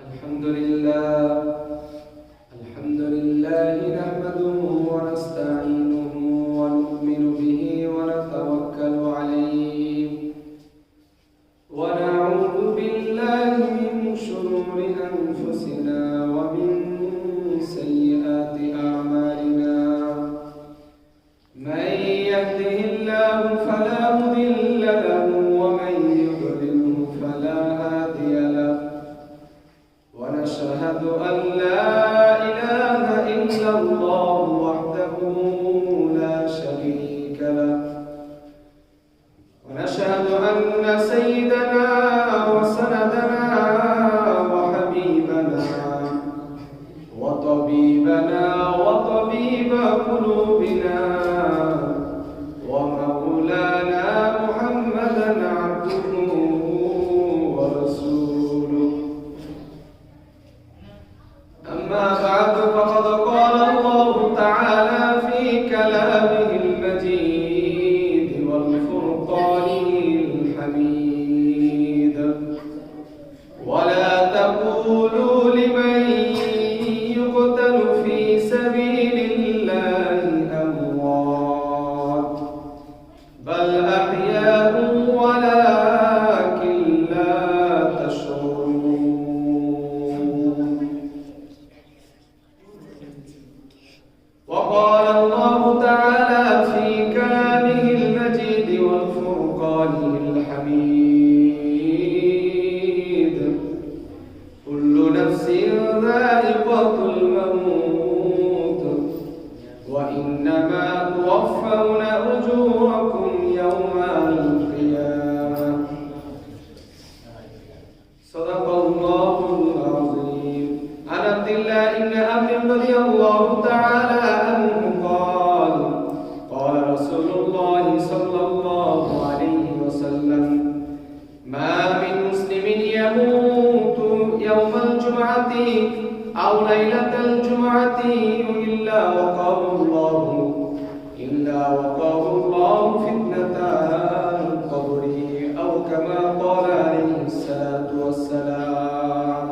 الحمد لله نحمده ونستعينه ونؤمن به ونتوكل عليه ونعوذ بالله من شرور أنفسنا ومن سيئات أعمالنا من يهده الله فلا مضل له ومن يضلله فلا هادي له ونشهد أن لا إله إلا الله وحده لا شريك له ونشهد أن سيدنا وسندنا وحبيبنا وطبيبنا وطبيب قلوبنا ومولانا محمدا عبده ورسوله. أما بعد فقد قال الله تعالى في كلامه المجيد والفرقانه الحميد ولا تقولوا لمن يقتل في سبيل الله أموات بل أحياء ولكن لا تشعرون. وقال الله تعالى في كلامه المجيد والفرقانه الحميد كل نفس ذائقة الموت وإنما توفون أجوركم يوم القيامة. صدق الله العظيم. عن عبد الله بن عمرو رضي الله تعالى عنه قال قال رسول الله صلى الله عليه وسلم ما من مسلم يموت يوم الجمعة أو ليلة الجمعة إلا وقاه الله فتنة القبر أو كما قال عليه الصلاة والسلام.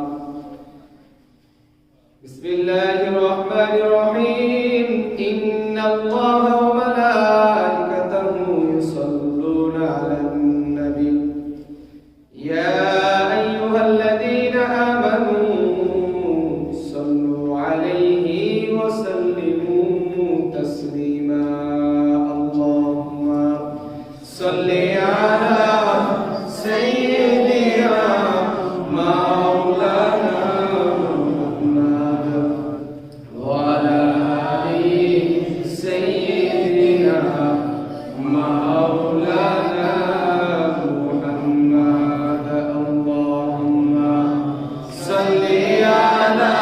بسم الله الرحمن الرحيم. إن الله وملائكته يصلون على النبي يا أيها الذين آمنوا صلوا عليه وسلموا تسليما. اللهم صل على سيدنا مولانا محمد وعلى آل سيدنا مولانا محمد. اللهم صل على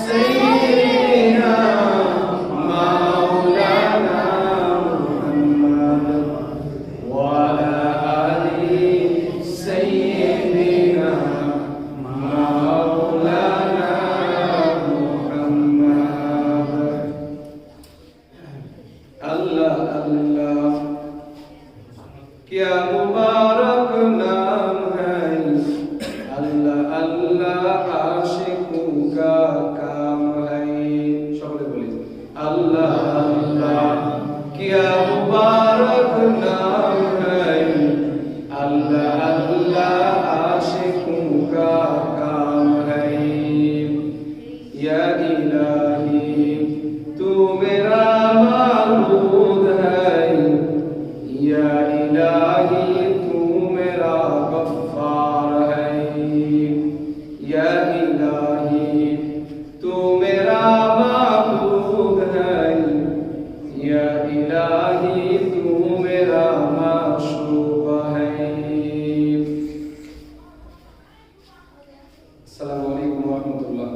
سيدنا مولانا محمد وعلى آل سيدنا مولانا محمد. अल्लाह अल्लाह क्या मुबारक नाम है, अल्लाह अल्लाह आशिकों का काम है. সকলে বলি अल्लाह अल्लाह क्या मुबारक नाम है, अल्लाह अल्लाह आशिकों का काम है. या इलाही तू मेरा माबूद है, या इलाही तू मेरा गफ्फार है. या इलाही तू मेरा माबूद है, या इलाही तू मेरा माशूक है. अस्सलामु अलैकुम व रहमतुल्लाह।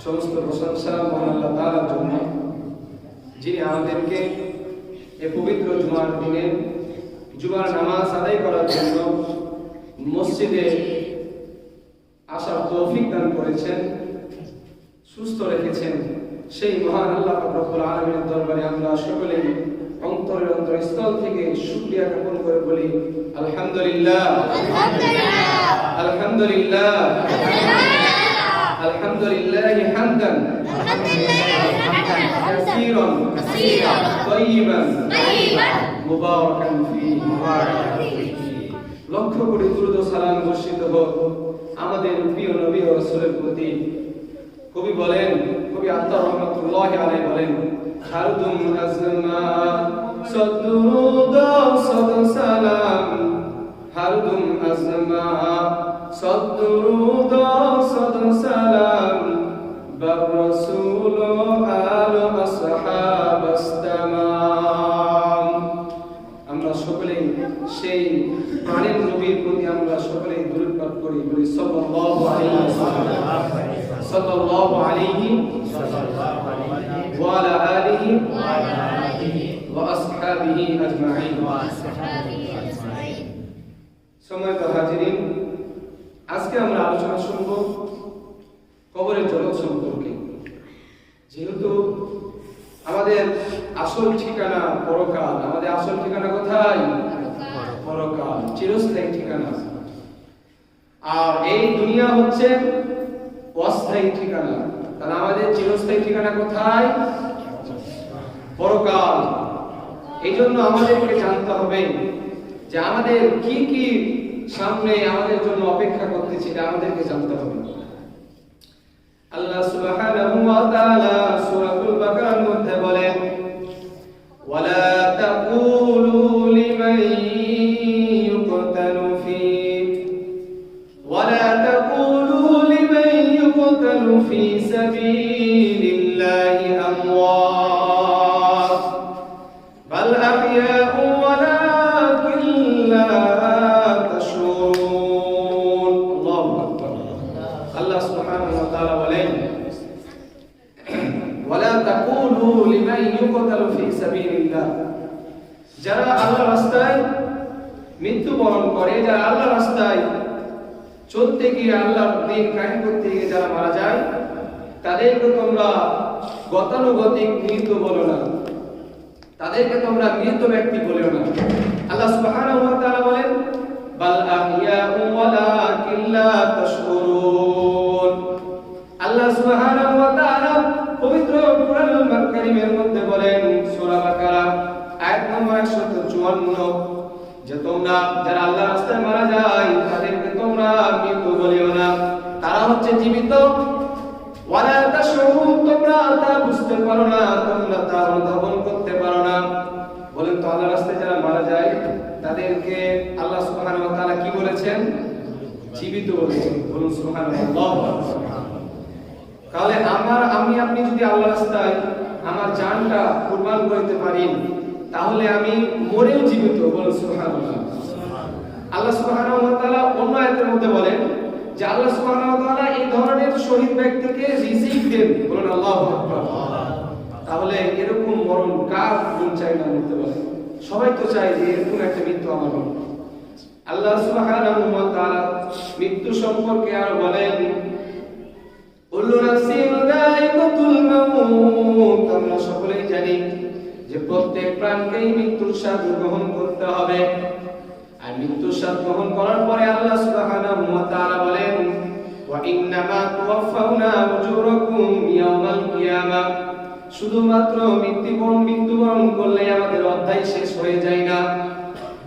সমস্ত প্রশংসা মহান আল্লাহ তাআলার জন্য, যিনি আমাদেরকে এই পবিত্র জুমার দিনে জুমার নামাজ আদায় করার জন্য মসজিদে আসার তৌফিক দান করেছেন, সুস্থ রেখেছেন। সেই মহান আল্লাহ পাক রব্বুল আলামিনের দরবারে আমরা সকলেই অন্তরের অন্তরস্থল থেকে শুকরিয়া জ্ঞাপন করে বলি আলহামদুলিল্লাহ। আলহামদুলিল্লাহ আলহামদুলিল্লাহি হামদান কাসীরান তাইয়িবান মুবারাকান ফীহি। লক্ষ কোটি দুরূদ ও সালাম বর্ষিত হোক আমাদের প্রিয় নবী ও রাসূলের প্রতি। কবি বলেন, কবি আত্মা রহমাতুল্লাহি আলাইহি বলেন, খারদুম আজমা সদরুদ সদ সালাম, খারদুম আজমা সদরুদ সদ সালাম, বার রাসূল আল আসহাব আস্তামাম। আমরা সকলেই সেই প্রাণের নবীর প্রতি আমরা সকলেই দরুদ পাঠ করি, বলি সাল্লাল্লাহু আলাইহি ওয়াসাল্লাম, সাল্লাল্লাহু আলাইহি ওয়া আলা আলিহি ওয়া আসহাবিহি আজমাইন। সম্মানিত হাজিরিন, আজকে আমরা আলোচনা শুনব কবরের জগৎ সম্পর্কে। যেহেতু আমাদের আসল ঠিকানা পরকাল, আমাদের আসল ঠিকানা কোথায়? পরকাল, চিরস্থায়ী ঠিকানা। আর এই দুনিয়া হচ্ছে অস্থায়ী ঠিকানা। তাহলে আমাদের চিরস্থায়ী ঠিকানা কোথায়? পরকাল। এই জন্য আমাদেরকে জানতে হবে যে আমাদের কি কি সামনে আমাদের জন্য অপেক্ষা করতেছে, এটা আমাদেরকে জানতে হবে। আল্লাহ সুবহানাহু ওয়া তাআলা সূরাতুল বাকারার মধ্যে বলেন, ওয়ালা তাকুলু লিমান ইউকতালু ফি ওয়ালা তাকুলু লিমান ইউকতালু ফি সাবিলিল্লাহি আমওয়াত বাল আহইয়াউ ওয়ালাকিন লা তাশউরুন। আল্লাহু আকবার। আল্লাহ সুবহানাহু ওয়া তাআলা বলেন, ওয়ালা তাকুলু লিমান ইউকতালু ফি সাবিলিল্লাহ, যারা আল্লাহর রাস্তায় মৃত্যুবরণ করে, যারা আল্লাহর রাস্তায় চলতে গিয়ে আল্লাহর দ্বীন কায়েম করতে গিয়ে যারা মারা যায়, তাদেরকে তোমরা গতানুগতিক মৃত বলো না, তাদেরকে তোমরা মৃত ব্যক্তি বলিও না। আল্লাহ সুবহানাহু ওয়া তাআলা বলেন, বাল আহইয়াউ ওয়ালাকিন লা তাশউরুন। আল্লাহ সুবহানাহু ওয়া তাআলা পবিত্র কুরআনুল কারীমের মধ্যে বলেন, সূরা বাকারা আয়াত নম্বর 154, যে তোমরা যারা আল্লাহর রাস্তায় মারা যায় তাদেরকে তোমরা মৃত বলিও না, তারা হচ্ছে জীবিত। ওয়ালা তাশউরুন, তোমরা তা বুঝতে পারো না, তোমরা তা অনুধাবন করতে পারো না। বলেন তো আল্লাহর রাস্তায় যারা মারা যায় তাদেরকে আল্লাহ সুবহানাহু ওয়া তাআলা কি বলেছেন? জীবিত বলেছেন। বলুন সুবহানাল্লাহ। তাহলে আমি আপনি যদি আল্লাহর রাস্তায় আমার জানটা কুরবান করতে পারি, তাহলে আমি মরেও জীবিত। বলুন সুবহানাল্লাহ। আল্লাহ সুবহানাহু ওয়া তাআলা অন্য আয়াতের মধ্যে বলেন যে আল্লাহ সুবহানাহু ওয়া তাআলা এই ধরনের শহীদ ব্যক্তিকে রিজিক দেন। বলুন আল্লাহু আকবার। তাহলে এরকম মরণ কার মন চায় না বলতে পারে? সবাই তো চায় যে এরকম একটা মৃত্যু আমার হোক। আল্লাহ সুবহানাহু ওয়া তাআলা মৃত্যু সম্পর্কে আর বলেন, কুল্লু নাফসিন যায়িকাতুল মাউত, আমরা সকলেই জানি যে প্রত্যেক প্রাণকেই মৃত্যুর স্বাদ গ্রহণ করতে হবে। আর মৃত্যুর স্বাদ গ্রহণ করার পরে আল্লাহ সুবহানাহু ওয়া তাআলা বলেন, ওয়া ইন্নামা তুওয়াফাউনা উজুরাকুম ইয়াওমাল কিয়ামাহ, শুধুমাত্র মৃত্যুবরণ করলে আমাদের অধ্যায় শেষ হয়ে যায় না।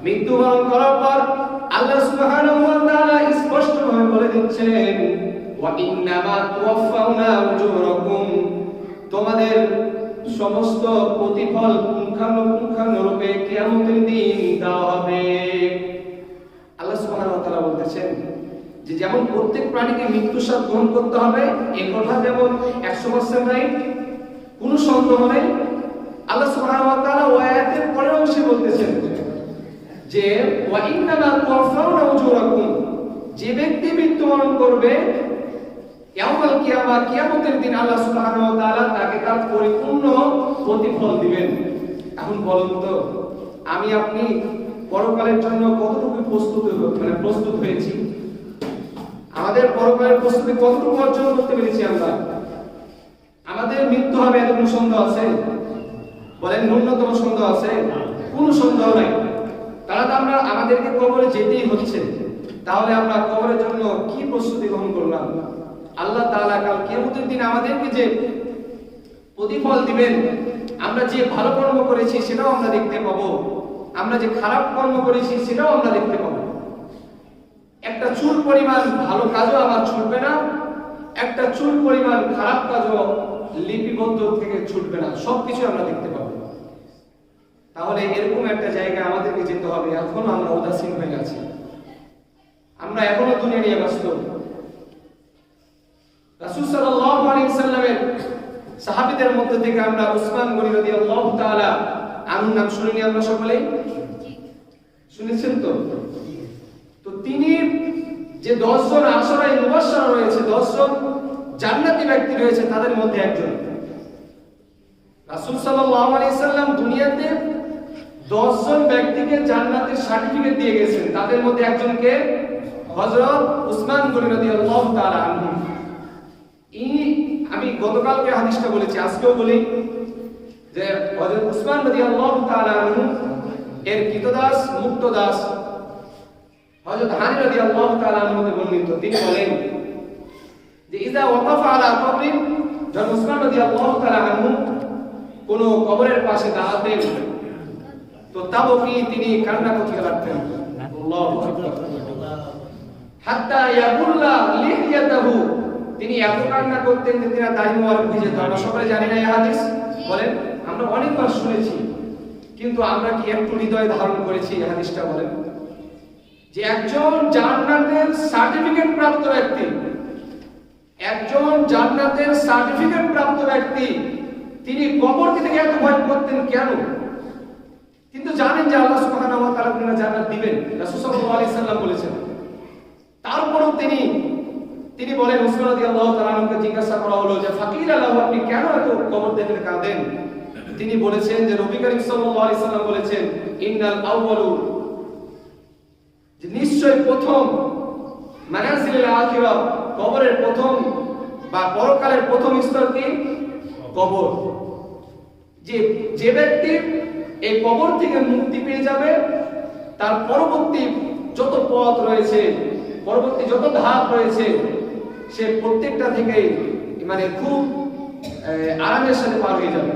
মৃত্যুবরণ করার পর আল্লাহ সুবহানাহু ওয়া তাআলা স্পষ্টভাবে বলে দিচ্ছেন, ওয়া ইন্নামা তুওয়াফাউনা উজুরাকুম, তোমাদের সমস্ত প্রতিফল পুঙ্খানুপুঙ্খানুরূপে কিয়ামতের দিন দেওয়া হবে। আল্লাহ সুবহানাহু ওয়া তাআলা বলতেছেন যে যেমন প্রত্যেক প্রাণীকে মৃত্যুর স্বাদ গ্রহণ করতে হবে, এই কথা যেমন 100% রাইট, কোনো সন্দেহ নেই। আল্লাহ সুবহানাহু ওয়া তাআলা ওই আয়াতের পরের অংশে বলতেছেন যে ওয়া ইন্নামা তুওয়াফাউনা উজুরাকুম, যে ব্যক্তি মৃত্যুবরণ করবে ইয়াউমাল কিয়ামা, কিয়ামতের দিন আল্লাহ সুবহানাহু ওয়া তাআলা তাকে তার পরিপূর্ণ প্রতিফল দিবেন। এখন বলুন তো আমি আপনি পরকালের জন্য কতটুকু প্রস্তুত হয়েছি? আমাদের পরকালের প্রস্তুতি কতটুকু অর্জন করতে পেরেছি আমরা? আমাদের মৃত্যু হবে এত কোনো সন্দেহ আছে? বলেন ন্যূনতম সন্দেহ আছে? কোনো সন্দেহ নাই। তাহলে তো আমাদেরকে কবরে যেতেই হচ্ছে। তাহলে আমরা কবরের জন্য কি প্রস্তুতি গ্রহণ করলাম? আল্লাহ তাআলা কাল কিয়ামতের দিন আমাদেরকে যে প্রতিফল দিবেন, আমরা যে ভালো কর্ম করেছি সেটাও আমরা দেখতে পাবো, আমরা যে খারাপ কর্ম করেছি সেটাও আমরা দেখতে পাবো। একটা চুল পরিমাণ ভালো কাজও আমার ছুটবে না, একটা চুল পরিমাণ খারাপ কাজও লিপিবদ্ধ থেকে ছুটবে না, সবকিছু আমরা দেখতে পাবো। তাহলে এরকম একটা জায়গায় আমাদেরকে যেতে হবে। এখনো আমরা উদাসীন হয়ে আছি, আমরা এখনো দুনিয়া নিয়ে ব্যস্ত। রাসূল সাল্লাল্লাহু আলাইহি ওয়াসাল্লামের সাহাবীদের মধ্যে থেকে আমরা উসমান গনি রাদিয়াল্লাহু তাআলা আনহু নাম শুনিনি? আমরা সকলেই শুনেছেন তো? তো তিনি যে 10 জন আশরায়ে মুবাশশারা রয়েছে, 10 জন জান্নাতি ব্যক্তি রয়েছে, তাদের মধ্যে একজন। রাসূল সাল্লাল্লাহু আলাইহি ওয়াসাল্লাম দুনিয়াতে 10 জন ব্যক্তিকে জান্নাতের সার্টিফিকেট দিয়ে গেছেন, তাদের মধ্যে একজনকে হযরত উসমান গনি রাদিয়াল্লাহু তাআলা আনহু। আমি গতকালকে হাদিসটা বলেছি, আজকেও বলি যে হযরত উসমান রাদিয়াল্লাহু তাআলা আনহু এর কৃতদাস মুক্তদাস হযরত হানি রাদিয়াল্লাহু তাআলা আনহু বর্ণিত, তিনি বলেন যে ইযা ওয়াকাফা আলা কবরিন, যখন উসমান রাদিয়াল্লাহু তাআলা আনহু কোন কবরের পাশে দাঁড়াতেন তো তাবকি তিনি কান্না করতে লাগতেন, আল্লাহু আকবার, হাত্তা ইয়াবুল্লা লিহিয়াতাহু, তিনি এত কান্না করতেন যে তিনি দাড়ি মোবারক ভিজে যেত। আমরা সকলে জানি না এই হাদিস? বলেন, আমরা অনেকবার শুনেছি, কিন্তু আমরা কি একটু হৃদয়ে ধারণ করেছি এই হাদিসটা? বলেন, যে একজন জান্নাতের সার্টিফিকেট প্রাপ্ত ব্যক্তি, একজন জান্নাতের সার্টিফিকেট প্রাপ্ত ব্যক্তি, তিনি কবরকে থেকে এত ভয় করতেন কেন? কিন্তু জানেন যে আল্লাহ সুবহানাহু ওয়া তাআলা তিনি জান্নাত দিবেন, রাসূল সাল্লাল্লাহু আলাইহি সাল্লাম বলেছেন। তারপরেও তিনি বলেন, উসমান রাদিয়াল্লাহু তাআলা আনহুকে জিজ্ঞাসা করা হলো যে ফাকির আল্লাহ, আপনি কেন এত কবর দেখে কাঁদেন? তিনি বলেছেন যে নবী করিম সাল্লাল্লাহু আলাইহি সাল্লাম বলেছেন, ইন্নাল আউয়ালু, যে নিশ্চয় প্রথম মানাজিলুল আখিরাহ, কবরের প্রথম বা পরকালের প্রথম স্তর কি? কবর। যে ব্যক্তি এই কবর থেকে মুক্তি পেয়ে যাবে, তার পরবর্তী যত পথ রয়েছে, পরবর্তী যত ধাপ রয়েছে, সে প্রত্যেকটা থেকে মানে খুব আরামের সাথে পার হয়ে যাবে।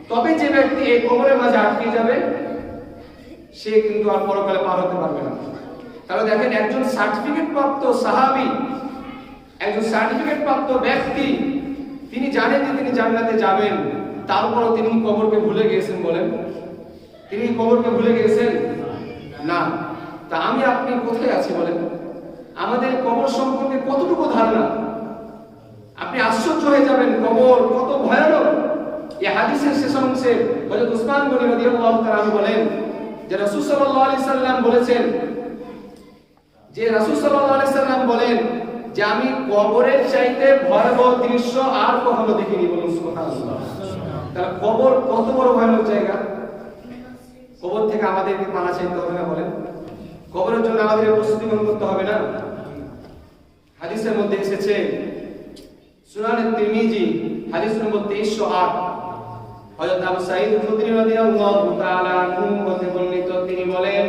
তবে যে ব্যক্তি এই কবরের মাঝে আটকে যাবে, সে কিন্তু আর পরকালে পার হতে পারবে না। তাহলে দেখেন, একজন সার্টিফিকেট প্রাপ্ত সাহাবী, একজন সার্টিফিকেট প্রাপ্ত ব্যক্তি, তিনি জানেন যে তিনি জান্নাতে যাবেন, তারপরও তিনি কবরকে ভুলে গিয়েছেন। বলেন, তিনি কবরকে ভুলে গিয়েছেন না? তা আমি আপনি কোথায় আছি বলেন? আমাদের কবর সম্পর্কে কতটুকু ধারণা? আপনি আশ্চর্য হয়ে যাবেন কবর কত ভয়ানক। এই হাদিসের শেষ অংশে হযরত উসমান গনি রাদিয়াল্লাহু তাআলা বলেন যে রাসূল সাল্লাল্লাহু আলাইহি সাল্লাম বলেছেন, যে রাসূল সাল্লাল্লাহু আলাইহি সাল্লাম বলেন যে আমি কবরের চাইতে ভয়াবহ দৃশ্য আর কখনো দেখিনি। বলুন সুবহানাল্লাহ। তাহলে কবর কত বড় ভয়ানক জায়গা। কবর থেকে আমাদেরকে পানা চাইতে হবে না? বলেন, কবরের জন্য আমাদের প্রস্তুতি গ্রহণ করতে হবে না? হাদিসের মধ্যে এসেছে, সুনানে তিরমিজি হাদিস নম্বর 2308, হযরত আবু সাঈদ খুদরি রাদিয়াল্লাহু তাআলা আনহু হতে বর্ণিত, তিনি বলেন,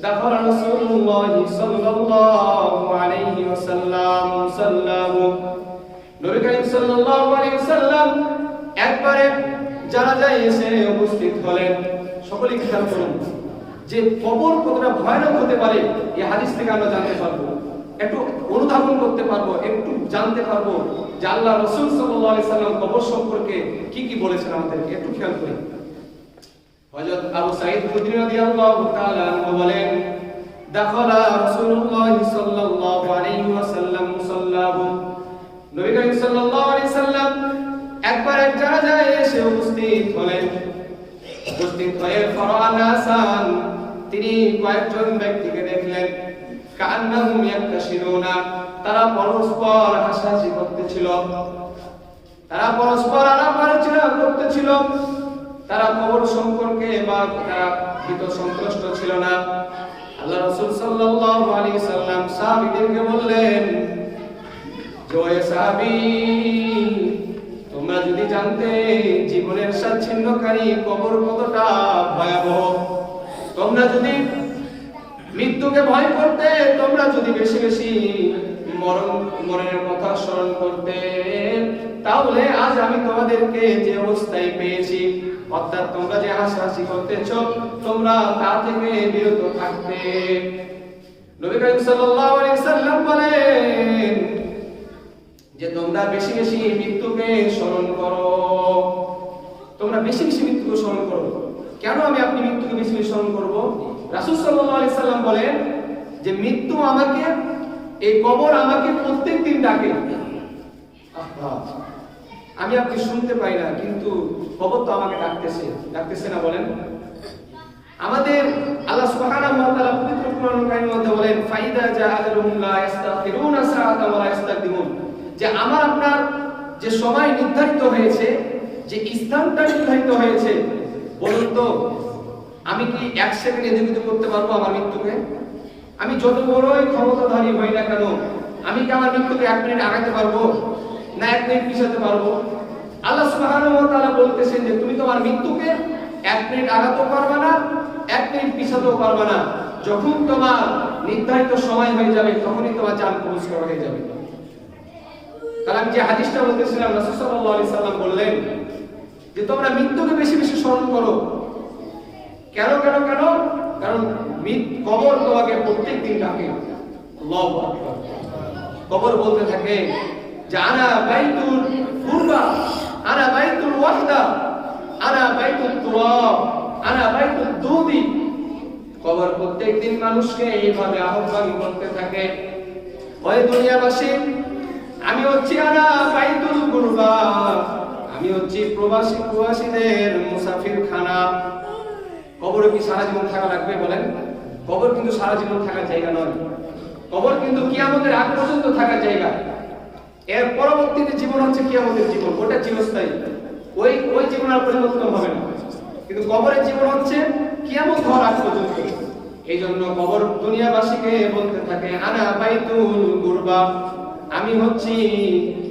দাখাল রাসূলুল্লাহ সাল্লাল্লাহু আলাইহি ওয়াসাল্লাম সাল্লামু, নবী করিম সাল্লাল্লাহু আলাইহি ওয়াসাল্লাম একবারে জানাজায় এসে উপস্থিত হলেন। সকলে খেয়াল করুন যে কবর কতটা ভয়ানক হতে পারে, এই হাদিস থেকে আমরা জানতে পারবো, একটু অনুধাবন করতে পারবো, একটু জানতে পারবো যে আল্লাহ রাসূল সাল্লাল্লাহু আলাইহি সাল্লাম কবর সম্পর্কে কি কি বলেছেন আমাদেরকে। একটু খেয়াল করি। হযরত আবু সাঈদ খুদরি রাদিয়াল্লাহু তাআলা আনহু বলেন, দাখালা রাসূলুল্লাহ সাল্লাল্লাহু আলাইহি ওয়াসাল্লাম মুসাল্লাহু, নবী করিম সাল্লাল্লাহু আলাইহি সাল্লাম একবার এক জায়গায় এসে উপস্থিত হলেন। উপস্থিত হয়ে ফারানাসান, তিনি কয়েকজন ব্যক্তিকে দেখলেন, কান্নাহুম ইয়াকতাশিরুনা, তারা পরস্পর হাসাহাসি করতেছিল, তারা পরস্পর আলাপ আলোচনা করতেছিল, তারা কবর সম্পর্কে বা তারা ভীত সন্ত্রস্ত ছিল না। আল্লাহ রাসূল সাল্লাল্লাহু আলাইহি সাল্লাম সাহাবীদেরকে বললেন, যে সাহাবী, তোমরা যদি জানতে জীবনের সাচ্ছিন্নকারী কবর কতটা ভয়াবহ, তোমরা যদি মৃত্যুকে ভয় করতে, তোমরা যদি বেশি বেশি মরণের কথা স্মরণ করতে, তাহলে আজ আমি তোমাদেরকে যে অবস্থায় পেয়েছি, অর্থাৎ তোমরা যে হাসাহাসি করতেছ, তোমরা তা থেকে বিরত থাকতে। নবী করিম সাল্লাল্লাহু আলাইহি সাল্লাম বলেন যে তোমরা বেশি বেশি মৃত্যুকে স্মরণ করো, তোমরা বেশি বেশি মৃত্যুকে স্মরণ করো। কেন আমি আপনি মৃত্যুকে বেশি বেশি স্মরণ করব? রাসূল সাল্লাল্লাহু আলাইহি সাল্লাম বলেন যে মৃত্যু আমাকে, এই কবর আমাকে প্রত্যেকদিন ডাকে। আমি আপনি শুনতে পাই না, কিন্তু কবর তো আমাকে ডাকতেছে না বলেন? আমাদের আল্লাহ সুবহানাহু ওয়া তাআলা পবিত্র কোরআনুল কারীমের মধ্যে বলেন ফাইদা জাআলুহুম লা ইস্তাগফিরুনা সাআতান ওয়া লা ইস্তাকদিমুন, যে আমার আপনার যে সময় নির্ধারিত হয়েছে, যে স্থানটা নির্ধারিত হয়েছে, বলুন তো আমি কি এক সেকেন্ড এদিকে করতে পারবো আমার মৃত্যুকে? আমি যত বড়ই ক্ষমতাধারী হই না কেন, আমি কি আমার মৃত্যুকে এক মিনিট আগাতে পারবো না এক মিনিট পিছাতে পারবো? আল্লাহ সুবহানাহু ওয়া তাআলা বলতেছেন যে তুমি তোমার মৃত্যুকে এক মিনিট আগাতেও পারবে না, এক মিনিট পিছাতেও পারবে না। যখন তোমার নির্ধারিত সময় হয়ে যাবে, তখনই তোমার জান কবজ করা হয়ে যাবে। তাহলে আমি যে হাদিসটা বলতেছিলাম, রাসূল সাল্লাল্লাহু আলাইহি সাল্লাম বললেন যে তোমরা মৃত্যুকে বেশি বেশি স্মরণ করো। কেন কেন কেন? কারণ কবর তোমাকে প্রত্যেকদিন ডাকে। আল্লাহু আকবার। কবর বলতে থাকে যে আনা বাইতুল কুরবা, আনা বাইতুল ওয়াহদা, আনা বাইতুত তুরাব, আনা বাইতুদ দুদি। কবর প্রত্যেকদিন মানুষকে এইভাবে আহ্বান করতে থাকে, ওই দুনিয়াবাসী, আমি হচ্ছি আনা বাইতুল কুরবা, আমি হচ্ছি প্রবাসীদের মুসাফির খানা। কবরে কি সারা জীবন থাকা লাগবে বলেন? কবর কিন্তু সারা জীবন থাকার জায়গা নয়। কবর কিন্তু কিয়ামতের আগ পর্যন্ত থাকার জায়গা। এর পরবর্তীতে জীবন হচ্ছে কিয়ামতের জীবন, ওটা চিরস্থায়ী। ওই জীবন আর পরিবর্তন হবে না। কিন্তু কবরের জীবন হচ্ছে কিয়ামত হওয়ার আগ পর্যন্ত। এই জন্য কবর দুনিয়াবাসীকে বলতে থাকে আনা বাইতুল কুরবা, আমি হচ্ছি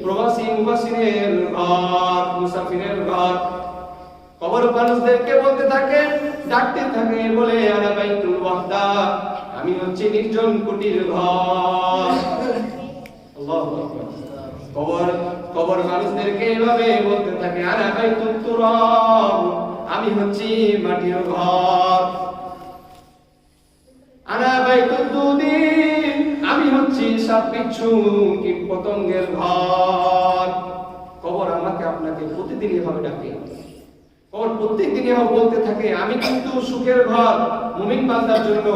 প্রবাসী মুসাফিরের ঘর, মুসাফিরের ঘর। কবর মানুষদেরকে বলতে থাকে, ডাকতে থাকে, বলে আনা বাইতুল ওয়াহদা, আমি হচ্ছি নির্জন কুটির ঘর। আল্লাহু আকবার। কবর মানুষদেরকে এভাবে বলতে থাকে আনা বাইতুত তুরাব, আমি হচ্ছি মাটির ঘর। আনা বাইতুদ দুদি, আমি হচ্ছি সাপ বিচ্ছু কীট পতঙ্গের ঘর। কবর আমাকে আপনাকে প্রতিদিনই ভাবে ডাকে। কবর প্রত্যেকদিনই বলতে থাকে আমি কিন্তু সুখের ঘর মুমিন বান্দার জন্য,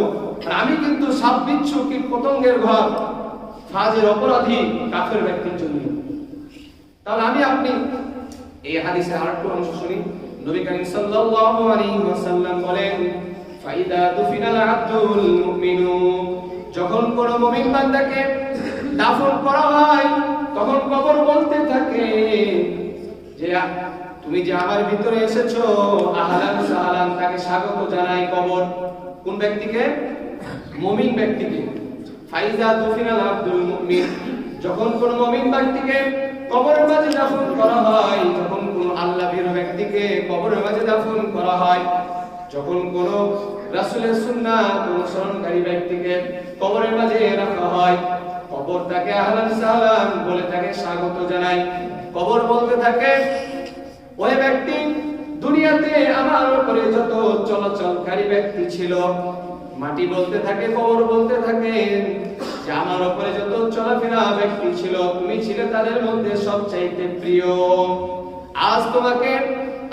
আর আমি কিন্তু সাপ বিচ্ছু কীট পতঙ্গের ঘর ফাজির অপরাধী কাফের ব্যক্তির জন্য। তাহলে আমি আপনি এই হাদিসের আরেকটা অংশ শুনি। নবী করিম সাল্লাল্লাহু আলাইহি ওয়াসাল্লাম বলেন ফাইদা দুফিনাল আব্দুল মুমিনু, যখন কোন মুমিন বান্দাকে দাফন করা হয়, তখন কবর বলতে থাকে যে তুমি যে আমার ভিতরে এসেছো, আহলান সাহলান, তাকে স্বাগত জানাই। কবর কোন ব্যক্তিকে? মুমিন ব্যক্তিকে। ফাইদা দুফিনাল আব্দুল মুমিন, যখন কোন মুমিন ব্যক্তিকে কবরের মাঝে দাফন করা হয়, যখন কোন আল্লাহর ব্যক্তিকে কবরের মাঝে দাফন করা হয়, যখন কোন রাসূলের সুন্নাত অনুসরণকারী ব্যক্তিকে কবরের মাঝে রাখা হয়, কবর তাকে আহলান সাহলান বলে তাকে স্বাগত জানাই। কবর বলতে থাকে ওই ব্যক্তি দুনিয়াতে আমার উপরে যত চলাচলকারী ব্যক্তি ছিল, মাটি বলতে থাকে, কবর বলতে থাকে যে আমার উপরে যত চলাফেরা ব্যক্তি ছিল, তুমি ছিলে তাদের মধ্যে সবচাইতে প্রিয়। আজ তোমাকে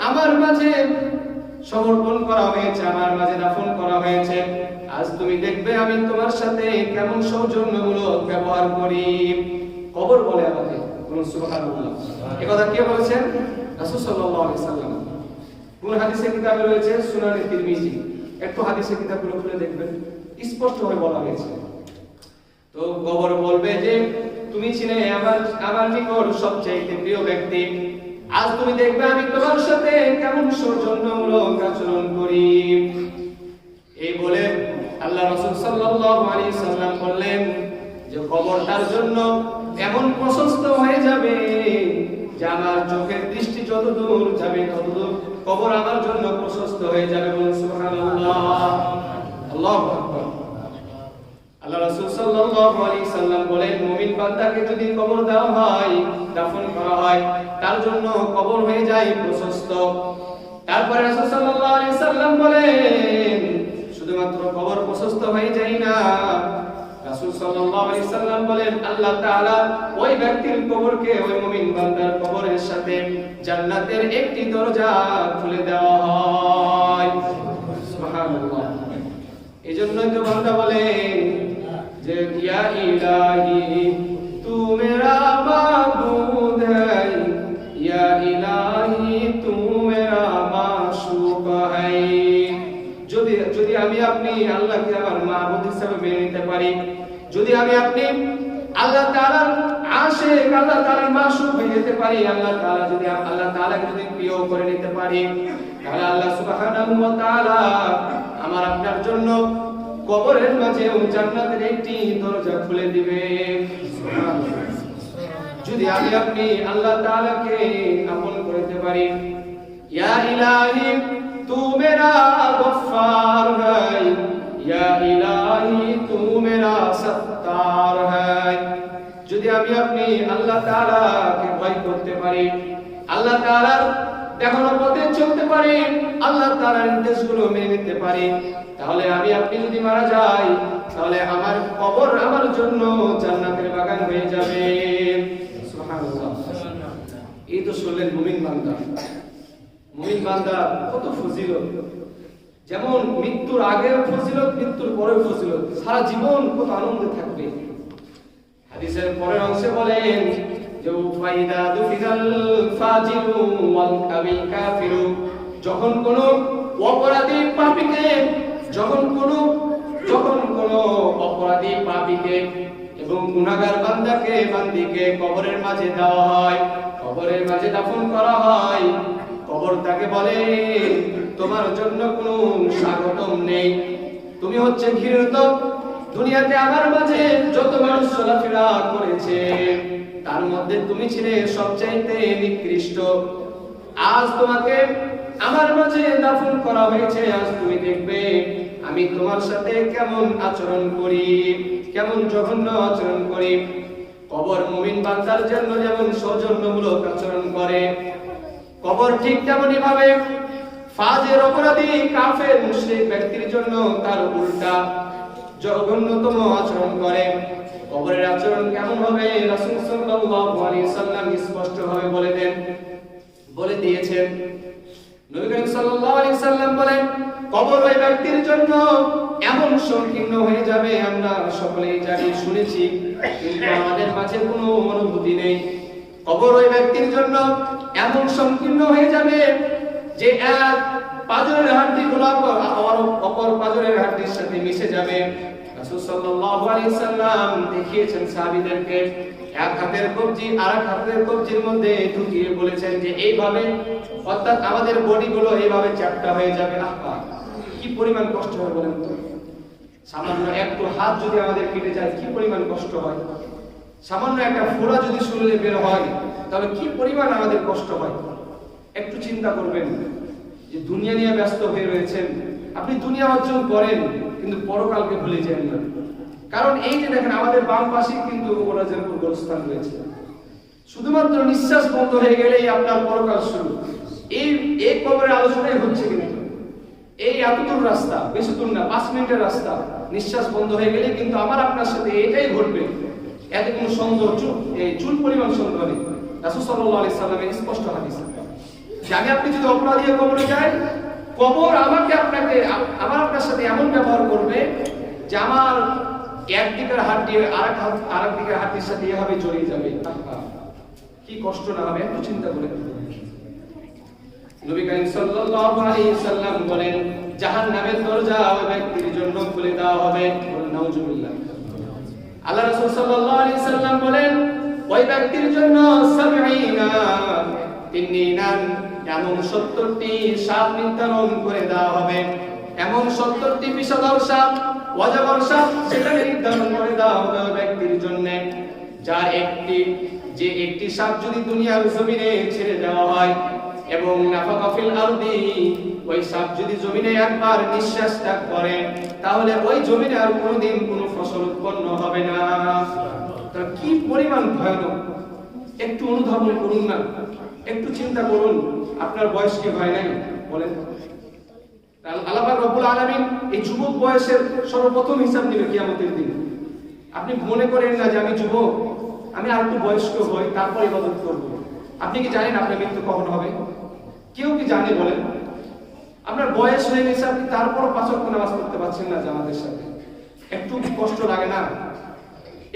আমার মাঝে সমর্পণ করা হয়েছে, আমার মাঝে দাফন করা হয়েছে। আজ তুমি দেখবে আমি তোমার সাথে কেমন সৌজন্যমূলক ব্যবহার করি। কবর বলে আমাকে। সুবহানাল্লাহ। এই কথা কে বলেছেন? রাসূল সাল্লাল্লাহু আলাইহি সাল্লাম। কোন হাদিসের কিতাবে রয়েছে? সুনানে তিরমিজি। একটু হাদিসের কিতাবগুলো খুলে দেখবেন, স্পষ্টভাবে বলা হয়েছে। তো কবর বলবে যে তুমি ছিলে আমার নিকট সবচাইতে প্রিয় ব্যক্তি, আজ তুমি দেখবে আমি তোমার সাথে কেমন সৌজন্যমূলক আচরণ করি। এই বলে আল্লাহ রাসূল সাল্লাল্লাহু আলাইহি সাল্লাম বললেন যে কবর তার জন্য এমন প্রশস্ত হয়ে যাবে যে আমার চোখের দৃষ্টি যতদূর যাবে ততদূর কবর আমার জন্য প্রশস্ত হয়ে যাবে। বলুন সুবহানাল্লাহ। আল্লাহু আকবার। আল্লাহ রাসূল সাল্লাল্লাহু আলাইহি সাল্লাম বলেন, মুমিন বান্দাকে যদি কবর দেওয়া হয়, দাফন করা হয়, তার জন্য কবর হয়ে যায় প্রশস্ত। তারপরে রাসূল সাল্লাল্লাহু আলাইহি সাল্লাম বলেন, শুধুমাত্র কবর প্রশস্ত হয়ে যায় না, রাসূল সাল্লাল্লাহু আলাইহি সাল্লাম বলেন, আল্লাহ তাআলা ওই ব্যক্তির কবরকে ওই মুমিন বান্দার কবরের সাথে জান্নাতের একটি দরজা খুলে দেওয়া হয়। সুবহানাল্লাহ। এজন্যই তো বান্দা বলে যে ইয়া ইলাহি তু মেরা মাবুদ হ্যায়, ইয়া ইলাহি তু মেরা মাশুক হ্যায়। যদি আমি আপনি আল্লাহকে আমার মাবুদ হিসেবে মেনে নিতে পারি, যদি আমি আপনি আল্লাহ তাআলার আশিক, আল্লাহ তাআলার মাশুক হয়ে যেতে পারি, আল্লাহ তাআলাকে যদি প্রিয় করে নিতে পারি, তাহলে আল্লাহ সুবহানাহু ওয়া তাআলা আমার আপনার জন্য কবরের মাঝে জান্নাতের একটি দরজা খুলে দিবে। যদি আমি আপনি আল্লাহ তাআলাকে আপন করতে পারি, ইয়া ইলাহি তু মেরা গফফার হ্যায়, ইয়া ইলাহি তু মেরা সত্তার হ্যায়। যদি আমি আপনি আল্লাহ তাআলাকে ভয় করতে পারি, আল্লাহ তাআলার দেখানো পথে চলতে পারি, আল্লাহ তাআলার নির্দেশগুলো মেনে নিতে পারি, তাহলে আমি আপনি যদি মারা যাই, তাহলে আমার কবর আমার জন্য জান্নাতের বাগান হয়ে যাবে। সুবহানাল্লাহ। এই তো শুনলেন মুমিন বান্দা। মুমিন বান্দা কত ফজিলত, যেমন মৃত্যুর আগের ফজিলত, মৃত্যুর পরের ফজিলত, সারা জীবন কত আনন্দে থাকবে। হাদিসের পরের অংশে বলেন যে ফাইদা দুফিনাল ফাজিরু ওয়াল কাফিরু, যখন কোন অপরাধী পাপীকে, যখন কোন অপরাধী পাপীকে এবং গুনাহগার বান্দিকে কবরের মাঝে দেওয়া হয়, কবরের মাঝে দাফন করা হয়, কবর তাকে বলে তোমার জন্য কোনো স্বাগতম নেই, তুমি হচ্ছে ঘৃণিত। দুনিয়াতে আমার মাঝে যত মানুষ চলাফেরা করেছে তার মধ্যে তুমি ছিলে সবচাইতে নিকৃষ্ট। আজ তোমাকে আমার মাঝে দাফন করা হয়েছে, আজ তুমি দেখবে আমি তোমার সাথে কেমন আচরণ করি, কেমন জঘন্য আচরণ করি। কবর মুমিন বান্দার জন্য যেমন সৌজন্যমূলক আচরণ করে, কবর ঠিক তেমনই ভাবে ফাজের অপরাধী কাফের মুশরিক ব্যক্তির জন্য তার উল্টা জঘন্যতম আচরণ করে। কবরের আচরণ কেমন হবে রাসূল সাল্লাল্লাহু আলাইহি সাল্লাম স্পষ্টভাবে বলে দিয়েছেন। নবী করিম সাল্লাল্লাহু আলাইহি সাল্লাম বলেন, কবর ওই ব্যক্তির জন্য এমন সংকীর্ণ হয়ে যাবে, আমরা সকলেই জানি শুনেছি, কিন্তু আমাদের মাঝে কোনো অনুভূতি নেই। কবর ওই ব্যক্তির জন্য এমন সংকীর্ণ হয়ে যাবে যে এক পাঁজরের হাড়গুলো অপর পাঁজরের হাড়ের সাথে মিশে যাবে। রাসূল সাল্লাল্লাহু আলাইহি সাল্লাম দেখিয়েছেন সাহাবীদেরকে এক হাতের কবজি আরেক হাতের কবজির মধ্যে ঢুকিয়ে বলেছেন যে এইভাবে, অর্থাৎ আমাদের বডিগুলো এইভাবে চ্যাপ্টা হয়ে যাবে। আহা, কি পরিমাণ কষ্ট হয় বলেন তো। সামান্য একটু হাত যদি আমাদের কেটে যায় কি পরিমাণ কষ্ট হয়, সামান্য একটা ফোঁড়া যদি শরীরে বের হয় তাহলে কি পরিমাণ আমাদের কষ্ট হয়। একটু চিন্তা করবেন যে দুনিয়া নিয়ে ব্যস্ত হয়ে রয়েছেন, আপনি দুনিয়া অর্জন করেন কিন্তু পরকালকে ভুলে যান না। কারণ এই যে দেখেন আমাদের বাম পাশে কিন্তু ওরাজের গোরস্থান রয়েছে, শুধুমাত্র নিঃশ্বাস বন্ধ হয়ে গেলেই আপনার পরকাল শুরু। এই কবরের আলোচনাই হচ্ছে, কিন্তু এই এতদূর রাস্তা, বেশি দূর না, 5 মিনিটের রাস্তা, নিঃশ্বাস বন্ধ হয়ে গেলে কিন্তু আমার আপনার সাথে এটাই ঘটবে। এতে কোনো সন্দেহ, এই চুল পরিমাণ সন্দেহ নেই। রাসূল সাল্লাল্লাহু আলাইহি সাল্লামের স্পষ্ট হাদিস যে আমি আপনি যদি অপরাধী কবরে যাই, কবর আমার আপনার সাথে এমন ব্যবহার করবে যে আমার একদিকের হাড়টি আরেক দিকের হাড়টির সাথে এভাবে জড়িয়ে যাবে। কি কষ্ট না হবে, একটু চিন্তা করে। নবী করিম সাল্লাল্লাহু আলাইহি সাল্লাম বলেন, জাহান্নামের দরজা ওই ব্যক্তির জন্য খুলে দেওয়া হবে। নাউজুবিল্লাহ। আল্লাহ রাসূল সাল্লাল্লাহু আলাইহি সাল্লাম বলেন, ওই ব্যক্তির জন্য তিননিনান এমন 70টি সাপ নির্ধারণ করে দেওয়া হবে, এমন 70টি বিষধর সাপ, অজগর সাপ সেটা নির্ধারণ করে দেওয়া হবে ওই ব্যক্তির জন্য, যার একটি সাপ যদি দুনিয়ার জমিনে ছেড়ে দেওয়া হয়, এবং নাফাকা ফিল আরদি, ওই সাপ যদি জমিনে একবার নিঃশ্বাস ত্যাগ করে তাহলে ওই জমিনে আর কোনোদিন কোনো ফসল উৎপন্ন হবে না। তো কি পরিমাণ ভয়ানক, একটু অনুধাবন করুন না, একটু চিন্তা করুন। আপনার বয়স কি হয় নাই বলেন? আল্লাহ পাক রব্বুল আলামিন এই যুবক বয়সের সর্বপ্রথম হিসাব নেবে কিয়ামতের দিন। আপনি মনে করেন না যে আমি যুবক, আমি আর একটু বয়স্ক হই তারপর ইবাদত করব। আপনি কি জানেন আপনার মৃত্যু কখন হবে? কেউ কি জানে বলেন? আপনার বয়স হয়ে গেছে, আপনি তারপরও 5 ওয়াক্ত নামাজ পড়তে পারছেন না জামাতের সাথে। একটু কি কষ্ট লাগে না?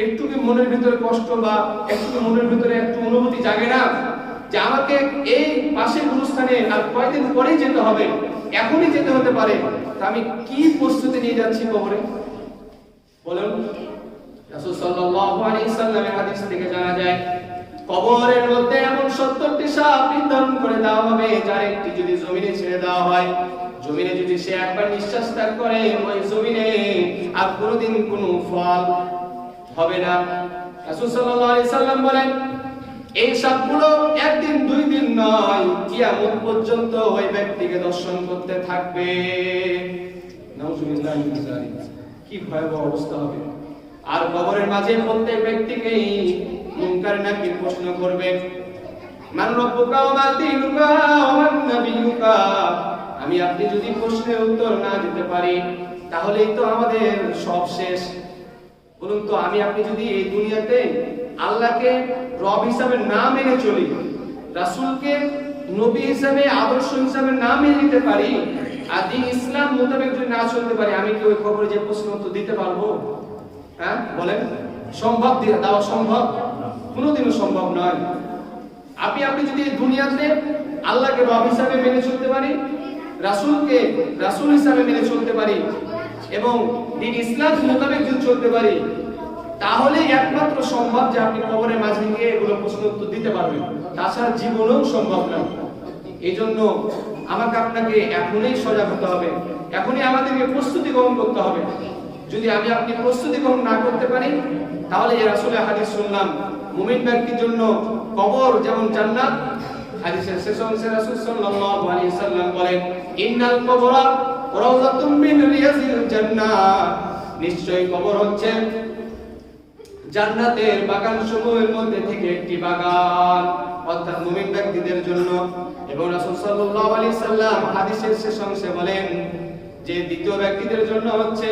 একটু কি মনের ভিতরে কষ্ট বা একটু কি মনের ভিতরে একটু অনুভূতি জাগে না যে আমাকে এই পাশের অনুষ্ঠানে আর কয়েকদিন পরেই যেতে হবে, এখনই যেতে হতে পারে, তা আমি কি প্রস্তুতি নিয়ে যাচ্ছি কবরে? বলেন। রাসূল সাল্লাল্লাহু আলাইহি সাল্লামের হাদিস থেকে জানা যায় কবরের মধ্যে এমন 70টি সাপ নির্ধারণ করে দেওয়া হবে, যার একটি যদি জমিনে ছেড়ে দেওয়া হয়, জমিনে যদি সে একবার নিঃশ্বাস ত্যাগ করে ওই জমিনে আর কোনোদিন কোনো ফল হবে না। রাসূল সাল্লাল্লাহু আলাইহি সাল্লাম বলেন এই সাপগুলো একদিন 2 দিন নয়, কিয়ামত পর্যন্ত ওই ব্যক্তিকে দর্শন করতে থাকবে। নাউযুবিল্লাহি মিন যালিক। কি ভয়াবহ অবস্থা হবে। আর কবরের মাঝে প্রত্যেক ব্যক্তিকেই মুনকার নাকির প্রশ্ন করবে, মান রাব্বুকা ওয়া মা দীনুকা ওয়া মান নাবিয়ুকা। আমি আপনি যদি প্রশ্নের উত্তর না দিতে পারি তাহলেই তো আমাদের সব শেষ। বলুন তো, আমি আপনি যদি এই দুনিয়াতে আল্লাহকে রব হিসাবে না মেনে চলি, রাসূলকে নবী হিসাবে আদর্শ হিসাবে না মেনে নিতে পারি, আর দিন ইসলাম মোতাবেক যদি না চলতে পারি, আমি কি ওই খবরে যে প্রশ্ন উত্তর দিতে পারবো? হ্যাঁ বলেন, সম্ভব দেওয়া সম্ভব? কোনোদিনও সম্ভব নয়। আপনি যদি এই দুনিয়াতে আল্লাহকে রব হিসাবে মেনে চলতে পারি, রাসূলকে রাসূল হিসাবে মেনে চলতে পারি এবং দিন ইসলাম মোতাবেক যদি চলতে পারি, তাহলে একমাত্র সম্ভব যে আপনি কবরের মাঝে গিয়ে এগুলো প্রশ্ন উত্তর দিতে পারবেন। তাছাড়া জীবনেও সম্ভব না। এই জন্য আমাকে আপনাকে এখনই সজাগ হতে হবে, এখনই আমাদেরকে প্রস্তুতি গ্রহণ করতে হবে। যদি আমি আপনি প্রস্তুতি গ্রহণ না করতে পারি তাহলে এই রাসূলের হাদিস শুনলাম, মুমিন ব্যক্তির জন্য কবর যেমন জান্নাত। হাদিসের শেষ অংশে রাসূল সাল্লাল্লাহু আলাইহি সাল্লাম বলেন, ইন্নাল কবরা রাওযাতুম মিন রিয়াজিল জান্নাহ। নিশ্চয়ই কবর হচ্ছে জান্নাতের বাগানসমূহের মধ্যে থেকে একটি বাগান, অর্থাৎ মুমিন ব্যক্তিদের জন্য। এবং রাসূল সাল্লাল্লাহু আলাইহি সাল্লাম হাদিসের শেষ অংশে বলেন যে দ্বিতীয় ব্যক্তিদের জন্য হচ্ছে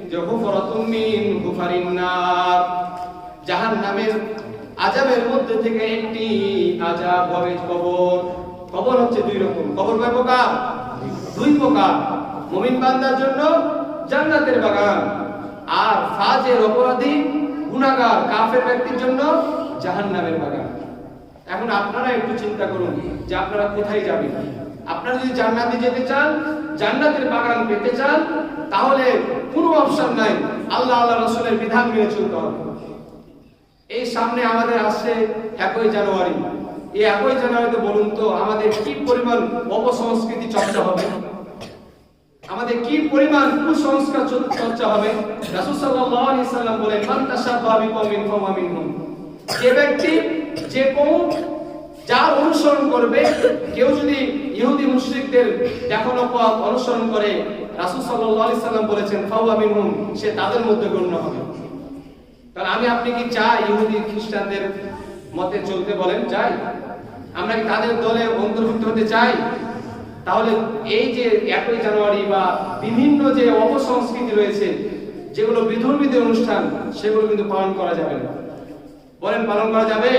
যে হুফরাতুম মিন হুফারিন নার, জাহান্নামের আযাবের মধ্যে থেকে একটি আযাব হবে কবর। কবর হচ্ছে 2 রকম। কবর কয় প্রকার? 2 প্রকার। মুমিন বান্দার জন্য জান্নাতের বাগান, আর ফাজের অপরাধী গুনাহগার কাফের ব্যক্তির জন্য জাহান্নামের বাগান। এখন আপনারা একটু চিন্তা করুন যে আপনারা কোথায় যাবেন। আপনারা যদি জান্নাতে যেতে চান, জান্নাতের বাগান পেতে চান, তাহলে কোনো অপশন নাই, আল্লাহ রাসূলের বিধান মেনে চলতে হবে। এই সামনে আমাদের আসছে 1 জানুয়ারি। এই 1 জানুয়ারিতে বলুন তো আমাদের কি পরিমাণ অপসংস্কৃতি চর্চা হবে, আমাদের কি পরিমাণ কুসংস্কার চর্চা হবে। রাসূল সাল্লাল্লাহু আলাইহি সাল্লাম বলেন, মান তাশাব্বাহা বিকওমিন ফাহুয়া মিনহুম। যে ব্যক্তি যে কওম যার অনুসরণ করবে, কেউ যদি ইহুদি মুশরিকদের দেখানো পথ অনুসরণ করে, রাসূল সাল্লাল্লাহু আলাইহি সাল্লাম বলেছেন ফাহুয়া মিনহুম, সে তাদের মধ্যে গণ্য হবে। তাহলে আমি আপনি কি চাই ইহুদি খ্রিস্টানদের মতে চলতে? বলেন চাই? আমরা কি তাদের দলে অন্তর্ভুক্ত হতে চাই? তাহলে এই যে 1 জানুয়ারি বা বিভিন্ন যে অপসংস্কৃতি রয়েছে, যেগুলো বিধর্মীদের অনুষ্ঠান, সেগুলো কিন্তু পালন করা যাবে না। বলেন পালন করা যাবে?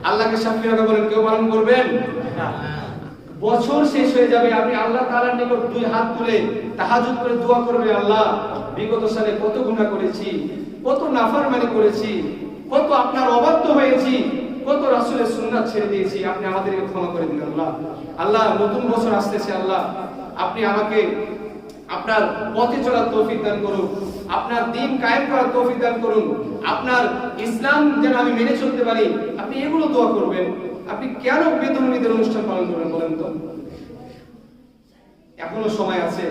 আল্লাহকে সাক্ষী রেখে বলেন কেউ পালন করবেন না। বছর শেষ হয়ে যাবে, আপনি আল্লাহ তাআলার নিকট 2 হাত তুলে তাহাজ্জুদ করে দোয়া করবে, আল্লাহ বিগত সালে কত গুনাহ করেছি, কত নাফরমানি করেছি, কত আপনার অবাধ্য হয়েছি, কত রাসূলের সুন্নাত ছেড়ে দিয়েছি, আপনি আমাদেরকে ক্ষমা করে দিন আল্লাহ। আল্লাহ নতুন বছর আসতেছে, আল্লাহ আপনি আমাকে আপনার পথে চলার তৌফিক দান করুন, আপনার দ্বীন কায়েম করার তৌফিক দান করুন, আপনার ইসলাম যেন আমি মেনে চলতে পারি। আপনি এগুলো দোয়া করবেন। আপনি কেন বেদনীদের অনুষ্ঠান পালন করবেন বলেন তো? এখনো সময় আছে।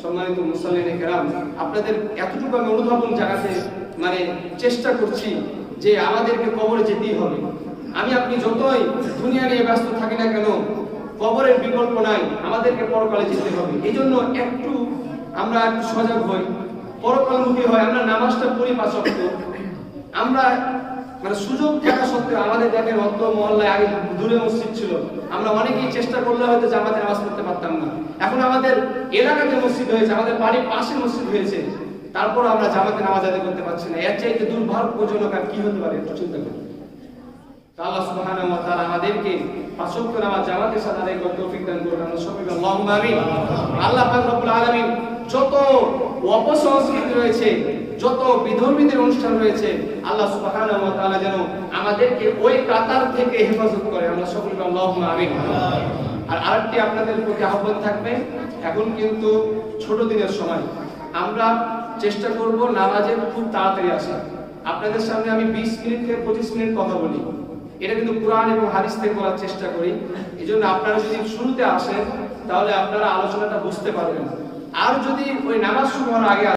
সম্মানিত মুসল্লিনে কেরাম, আপনাদের এতটুকু আমি অনুধাবন জাগাতে চেষ্টা করছি যে আমাদেরকে কবরে যেতেই হবে। আমি আপনি যতই দুনিয়া নিয়ে ব্যস্ত থাকি না কেন, কবরের বিকল্প নাই, আমাদেরকে পরকালে যেতে হবে। এই জন্য আমরা একটু সজাগ হই, পরকালমুখী হয়, আমরা নামাজটা পড়ি 5 ওয়াক্ত। আমরা মানে সুযোগ থাকা সত্ত্বেও আমাদের দেখেন অত মহল্লায় আগে দূরে মসজিদ ছিল, আমরা অনেকেই চেষ্টা করলে হয়তো জামাতে নামাজ পড়তে পারতাম না। এখন আমাদের এলাকাতে মসজিদ হয়েছে, আমাদের বাড়ির পাশে মসজিদ হয়েছে, তারপর আমরা জামাতে নামাজ আদায় করতে পারছি না। এর চাইতে দুর্ভাগ্যজনক আর কি হতে পারে, একটু চিন্তা করুন। আল্লাহ সুবহানাহু ওয়া তাআলা আমাদেরকে 5 ওয়াক্ত নামাজ জামাতের সাথে আদায় করতে তৌফিক দান করুন। আমরা সবাই আল্লাহুম্মা আমিন। আল্লাহ পাক রব্বুল আলামিন যত অপসংস্কৃতি রয়েছে, যত বিধর্মীদের অনুষ্ঠান রয়েছে, আল্লাহ সুবহানাহু ওয়া তাআলা যেন আমাদেরকে ওই কাতার থেকে হেফাজত করে। আমরা সকলে আল্লাহুম্মা আমিন। আর আরেকটি আপনাদের প্রতি আহ্বান থাকবে, এখন কিন্তু ছোট দিনের সময়, আমরা চেষ্টা করব নামাজে খুব তাড়াতাড়ি আসা। আপনাদের সামনে আমি 20 মিনিট থেকে 25 মিনিট কথা বলি, এটা কিন্তু কোরআন এবং হাদিস থেকে করার চেষ্টা করি। এই জন্য আপনারা যদি শুরুতে আসেন তাহলে আপনারা আলোচনাটা বুঝতে পারবেন। আর যদি ওই নামাজ শুরু হওয়ার আগে